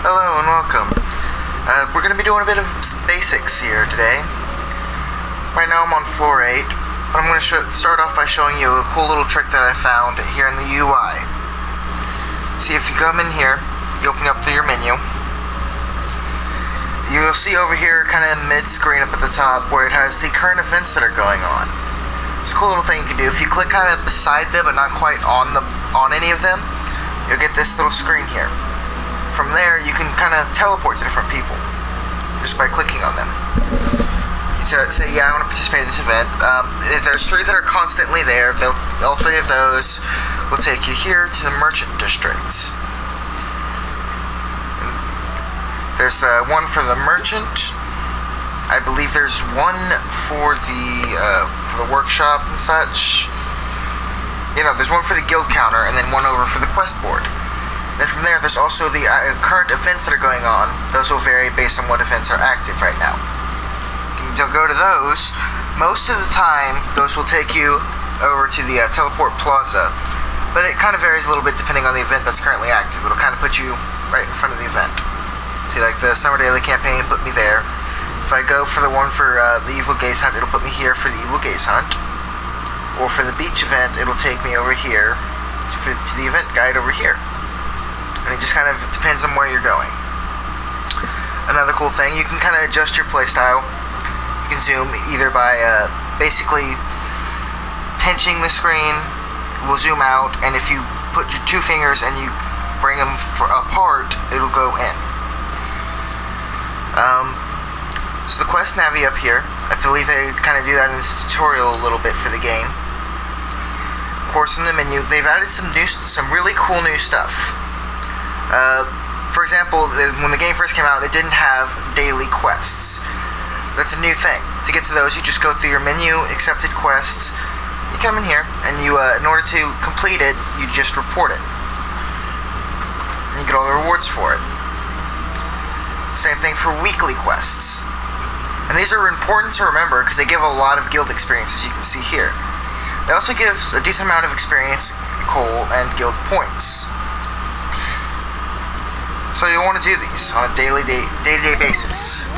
Hello and welcome. We're going to be doing a bit of basics here today. Right now I'm on floor 8, but I'm going to start off by showing you a cool little trick that I found here in the UI. See, if you come in here, you open up to your menu, you'll see over here kind of mid-screen up at the top where it has the current events that are going on. It's a cool little thing you can do. If you click kind of beside them but not quite on any of them, you'll get this little screen here. From there, you can kind of teleport to different people just by clicking on them. You say, yeah, I want to participate in this event. If there's 3 that are constantly there, all 3 of those will take you here to the merchant district. There's one for the merchant. I believe there's one for the workshop and such. There's one for the guild counter, and then one over for the quest board. Then from there, there's also the current events that are going on. Those will vary based on what events are active right now. You'll go to those. Most of the time, those will take you over to the teleport plaza. But it kind of varies a little bit depending on the event that's currently active. It'll kind of put you right in front of the event. See, like the Summer Daily Campaign put me there. If I go for the one for the Evil Gaze Hunt, it'll put me here for the Evil Gaze Hunt. Or for the beach event, it'll take me over here to the event guide over here. And it just kind of depends on where you're going. Another cool thing, you can kind of adjust your playstyle. You can zoom either by basically pinching the screen, it will zoom out, and if you put your 2 fingers and you bring them apart, it'll go in. So the quest navi up here, I believe they kind of do that in the tutorial a little bit for the game. Of course, in the menu, they've added some really cool new stuff. For example, when the game first came out, it didn't have daily quests. That's a new thing. To get to those, you just go through your menu, accepted quests, you come in here, and you, in order to complete it, you just report it. And you get all the rewards for it. Same thing for weekly quests. And these are important to remember because they give a lot of guild experience, as you can see here. They also give a decent amount of experience, coal, and guild points. So you'll want to do these on a day-to-day basis.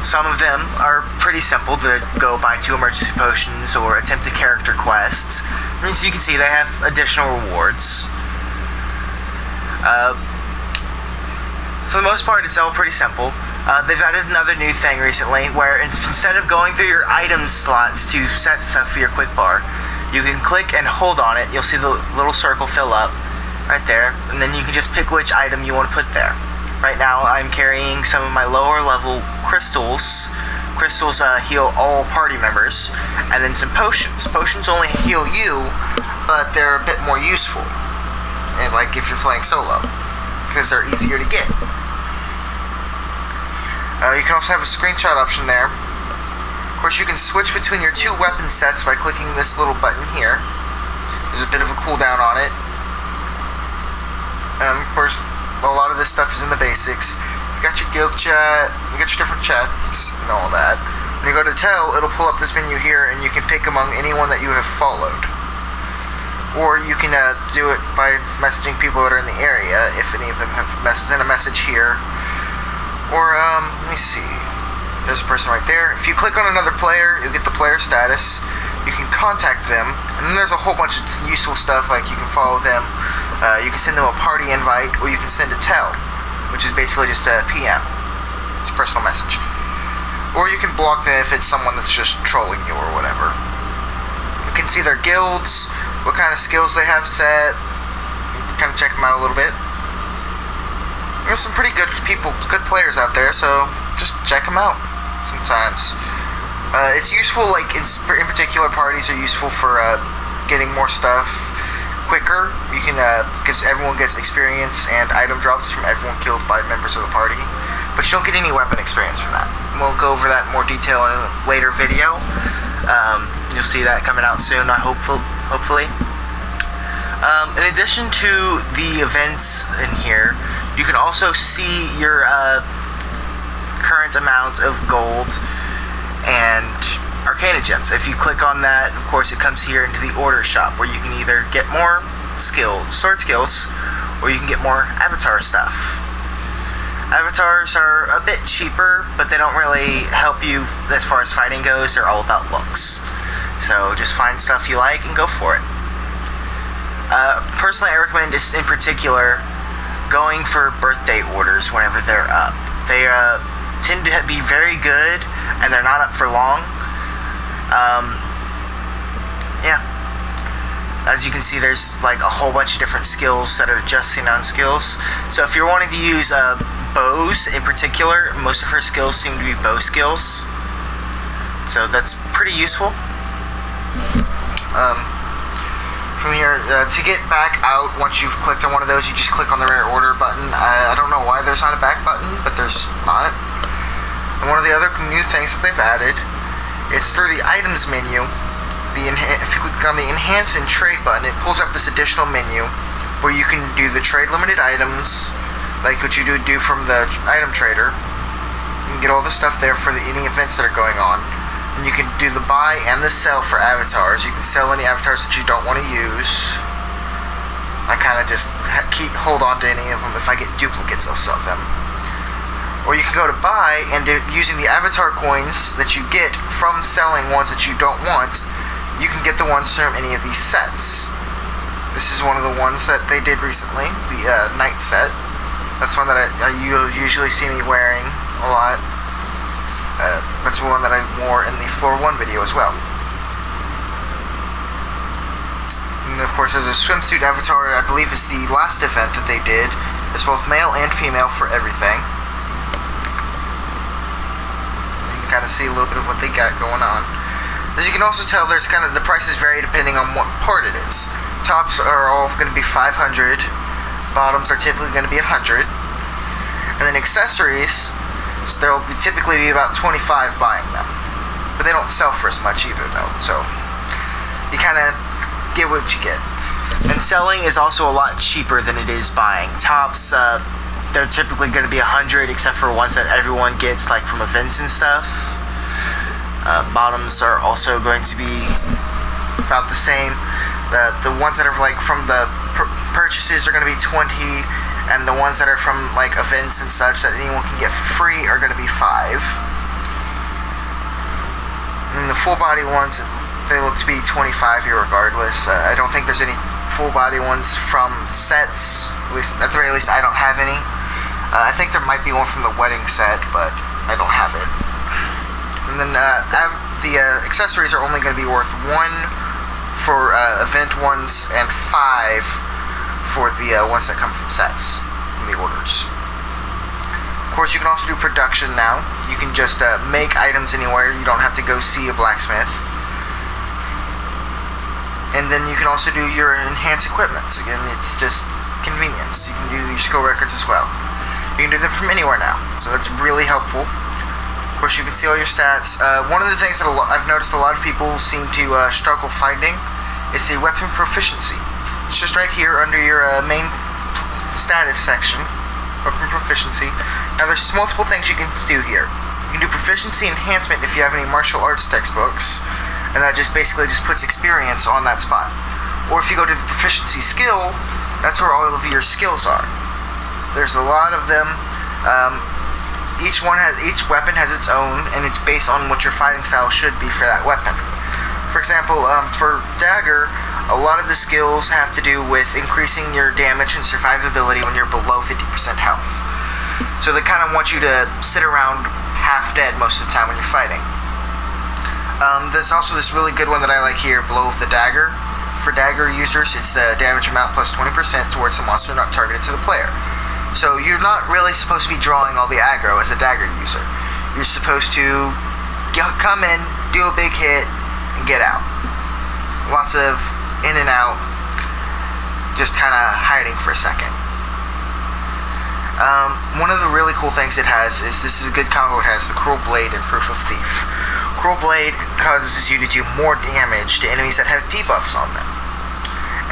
Some of them are pretty simple to go buy 2 emergency potions or attempt a character quest. And as you can see, they have additional rewards. For the most part, it's all pretty simple. They've added another new thing recently where instead of going through your item slots to set stuff for your quick bar, you can click and hold on it. You'll see the little circle fill up right there, and then you can just pick which item you want to put there. Right now, I'm carrying some of my lower level crystals. Crystals heal all party members, and then some potions. Potions only heal you, but they're a bit more useful, and like if you're playing solo, because they're easier to get. You can also have a screenshot option there. Of course, you can switch between your 2 weapon sets by clicking this little button here. There's a bit of a cooldown on it. Of course, a lot of this stuff is in the basics. You got your guild chat, you got your different chats, and all that. When you go to tell, it'll pull up this menu here, and you can pick among anyone that you have followed. Or you can do it by messaging people that are in the area, if any of them have sent a message here. Or, let me see. There's a person right there. If you click on another player, you'll get the player status. You can contact them, and then there's a whole bunch of useful stuff, like you can follow them. You can send them a party invite, or you can send a tell, which is basically just a PM. It's a personal message. Or you can block them if it's someone that's just trolling you or whatever. You can see their guilds, what kind of skills they have set. You can kind of check them out a little bit. There's some pretty good good players out there, so just check them out sometimes. It's useful, like in particular parties are useful for getting more stuff quicker. You can, because everyone gets experience and item drops from everyone killed by members of the party, but you don't get any weapon experience from that. We'll go over that in more detail in a later video. You'll see that coming out soon, hopefully. In addition to the events in here, you can also see your current amount of gold and Arcana Gems. If you click on that, of course, it comes here into the order shop where you can either get more sword skills, or you can get more avatar stuff. Avatars are a bit cheaper, but they don't really help you as far as fighting goes. They're all about looks. So just find stuff you like and go for it. Personally, I recommend this in particular going for birthday orders whenever they're up. They tend to be very good, and they're not up for long. Yeah. As you can see, there's like a whole bunch of different skills that are just Sinon skills. So if you're wanting to use bows in particular, most of her skills seem to be bow skills. So that's pretty useful. From here, to get back out, once you've clicked on one of those, you just click on the rare order button. I don't know why there's not a back button, but there's not. And one of the other new things that they've added is through the items menu. If you click on the enhance and trade button, it pulls up this additional menu where you can do the trade limited items, like what you do from the item trader. You can get all the stuff there for any events that are going on. And you can do the buy and the sell for avatars. You can sell any avatars that you don't want to use. I kind of just hold on to any of them. If I get duplicates, I'll sell them. Or you can go to buy, and using the avatar coins that you get from selling ones that you don't want, you can get the ones from any of these sets. This is one of the ones that they did recently, the night set. That's one that you usually see me wearing a lot. That's one that I wore in the Floor 1 video as well. And of course, there's a swimsuit avatar, I believe is the last event that they did. It's both male and female for everything. You can kind of see a little bit of what they got going on. As you can also tell, there's kind of the prices vary depending on what part it is. Tops are all going to be 500. Bottoms are typically going to be 100. And then accessories, so they'll typically be about 25 buying them. But they don't sell for as much either though, so you kind of get what you get. And selling is also a lot cheaper than it is buying. Tops, they're typically going to be 100, except for ones that everyone gets, like from events and stuff. Bottoms are also going to be about the same. The ones that are like from the purchases are going to be 20, and the ones that are from like events and such that anyone can get for free are going to be 5. And the full body ones, they look to be 25 here regardless. I don't think there's any full body ones from sets. At the very least, I don't have any. I think there might be one from the wedding set, but I don't have it. And then the accessories are only going to be worth 1 for event ones and 5 for the ones that come from sets, from the orders. Of course, you can also do production now. You can just make items anywhere. You don't have to go see a blacksmith. And then you can also do your enhanced equipment. Again, it's just convenience. You can do your skill records as well. You can do them from anywhere now, so that's really helpful. Of course, you can see all your stats. One of the things that I've noticed a lot of people seem to struggle finding is the weapon proficiency. It's just right here under your main status section, weapon proficiency. Now there's multiple things you can do here. You can do proficiency enhancement if you have any martial arts textbooks, and that just basically just puts experience on that spot. Or if you go to the proficiency skill, that's where all of your skills are. There's a lot of them. Each weapon has its own, and it's based on what your fighting style should be for that weapon. For example, for dagger, a lot of the skills have to do with increasing your damage and survivability when you're below 50% health. So they kind of want you to sit around half dead most of the time when you're fighting. There's also this really good one that I like here, Blow of the Dagger. For dagger users, it's the damage amount plus 20% towards the monster not targeted to the player. So you're not really supposed to be drawing all the aggro as a dagger user. You're supposed to come in, do a big hit, and get out. Lots of in and out, just kind of hiding for a second. One of the really cool things it has is, this is a good combo it has, the Cruel Blade and Proof of Thief. Cruel Blade causes you to do more damage to enemies that have debuffs on them.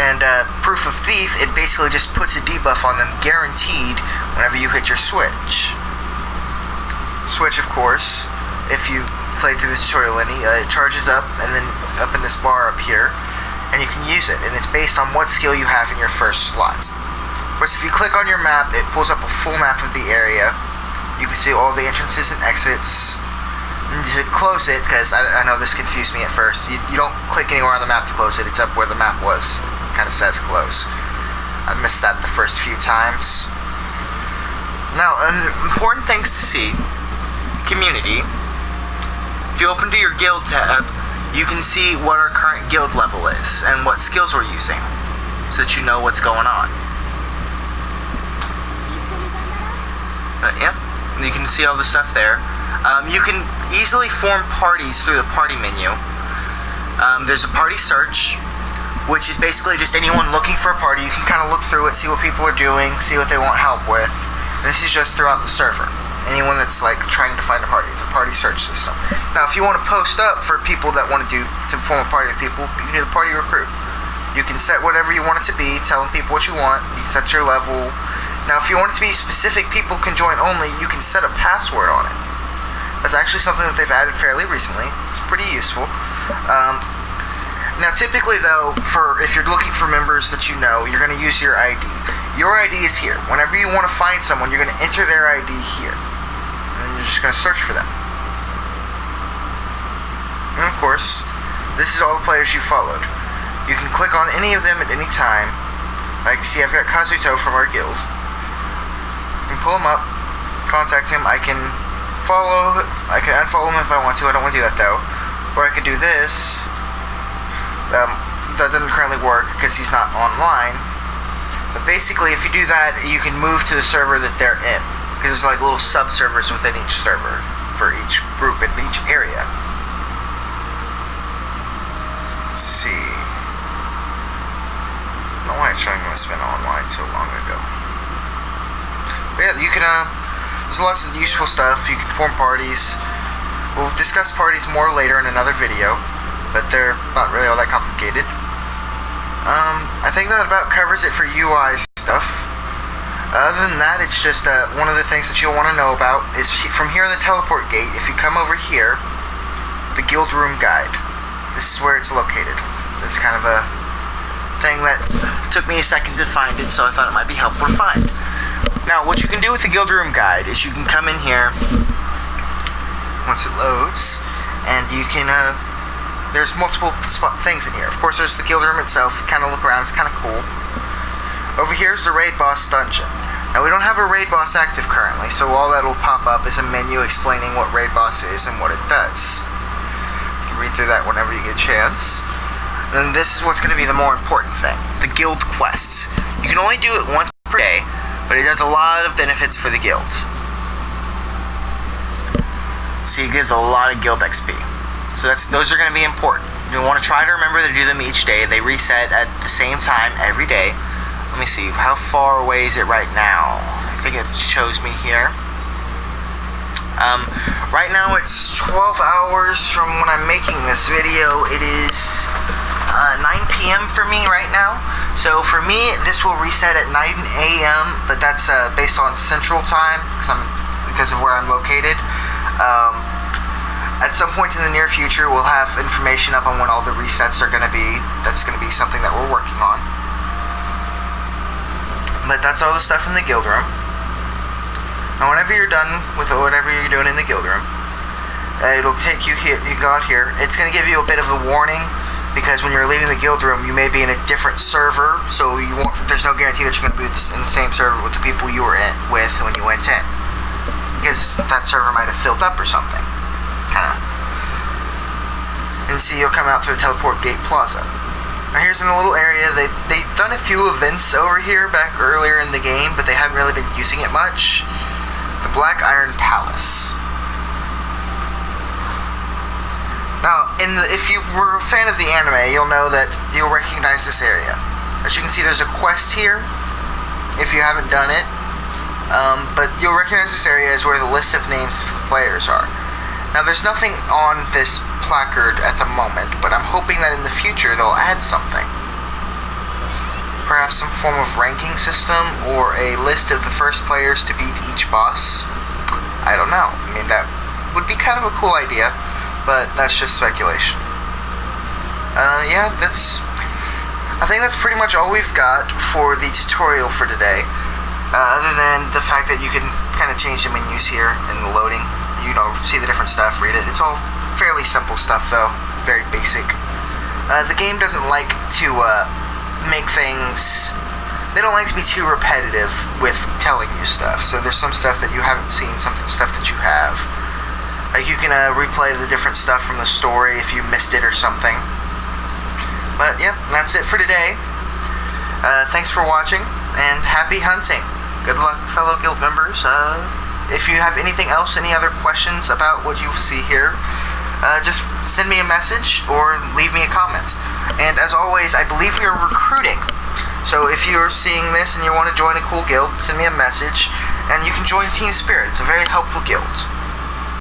And Proof of Thief, it basically just puts a debuff on them guaranteed whenever you hit your switch. Switch, of course, if you play through the tutorial any, it charges up and then up in this bar up here, and you can use it, and it's based on what skill you have in your first slot. Whereas if you click on your map, it pulls up a full map of the area. You can see all the entrances and exits. And to close it, because I know this confused me at first, you don't click anywhere on the map to close it. It's up where the map was. It kind of says close. I missed that the first few times. Now, important things to see. Community. If you open to your guild tab, you can see what our current guild level is and what skills we're using, so that you know what's going on. But yeah, you can see all the stuff there. You can easily form parties through the party menu. There's a party search, which is basically just anyone looking for a party. You can kind of look through it, see what people are doing, see what they want help with. And this is just throughout the server. Anyone that's like trying to find a party, it's a party search system. Now, if you want to post up for people that want to form a party with people, you can do the party recruit. You can set whatever you want it to be, telling people what you want. You can set your level. Now, if you want it to be specific people can join only, you can set a password on it. That's actually something that they've added fairly recently. It's pretty useful. Now, typically, though, if you're looking for members that you know, you're going to use your ID. Your ID is here. Whenever you want to find someone, you're going to enter their ID here. And you're just going to search for them. And, of course, this is all the players you followed. You can click on any of them at any time. Like, see, I've got Kazuto from our guild. I can pull him up, contact him. I can unfollow him if I want to. I don't want to do that though. Or I could do this. That doesn't currently work because he's not online. But basically, if you do that, you can move to the server that they're in. Because there's like little sub-servers within each server for each group in each area. Let's see. I don't know why it's showing me it's been online so long ago. But yeah, you can, there's lots of useful stuff. You can form parties. We'll discuss parties more later in another video, but they're not really all that complicated. I think that about covers it for UI stuff. Other than that, it's just one of the things that you'll want to know about is from here in the teleport gate, if you come over here, the guild room guide. This is where it's located. It's kind of a thing that took me a second to find it, so I thought it might be helpful to find. Now, what you can do with the guild room guide is you can come in here once it loads, and you can, there's multiple things in here. Of course, there's the guild room itself. Kind of look around, it's kind of cool. Over here is the raid boss dungeon. Now, we don't have a raid boss active currently, so all that will pop up is a menu explaining what raid boss is and what it does. You can read through that whenever you get a chance. And this is what's going to be the more important thing, the guild quests. You can only do it once per day, but it does a lot of benefits for the guilds. See, it gives a lot of guild XP. So those are going to be important. You want to try to remember to do them each day. They reset at the same time every day. Let me see, how far away is it right now? I think it shows me here. Right now it's 12 hours from when I'm making this video. It is 9 p.m. for me right now. So for me, this will reset at 9 a.m., but that's based on Central Time because of where I'm located. At some point in the near future, we'll have information up on when all the resets are going to be. That's going to be something that we're working on. But that's all the stuff in the guild room. Now, whenever you're done with whatever you're doing in the guild room, it'll take you here. You go out here. It's going to give you a bit of a warning because when you're leaving the guild room, you may be in a different server. So there's no guarantee that you're going to be in the same server with the people you were with when you went in, because that server might have filled up or something. And see, you'll come out to the Teleport Gate Plaza. Now here's in a little area. They've done a few events over here back earlier in the game, but they haven't really been using it much. The Black Iron Palace. Now, if you were a fan of the anime, you'll know that you'll recognize this area. As you can see, there's a quest here, if you haven't done it. But you'll recognize this area as where the list of names of the players are. Now, there's nothing on this placard at the moment, but I'm hoping that in the future they'll add something. Perhaps some form of ranking system, or a list of the first players to beat each boss. I don't know. I mean, that would be kind of a cool idea, but that's just speculation. Yeah, that's I think that's pretty much all we've got for the tutorial for today. Other than the fact that you can kind of change the menus here in the loading. You know, see the different stuff, read it. It's all fairly simple stuff though, very basic. The game doesn't like to make things... They don't like to be too repetitive with telling you stuff. So there's some stuff that you haven't seen, some stuff that you have. Like you can replay the different stuff from the story if you missed it or something. But yeah, that's it for today. Thanks for watching, and happy hunting. Good luck, fellow guild members. If you have anything else, any other questions about what you see here, just send me a message or leave me a comment. And as always, I believe we are recruiting. So if you're seeing this and you want to join a cool guild, send me a message, and you can join Team Spirit. It's a very helpful guild.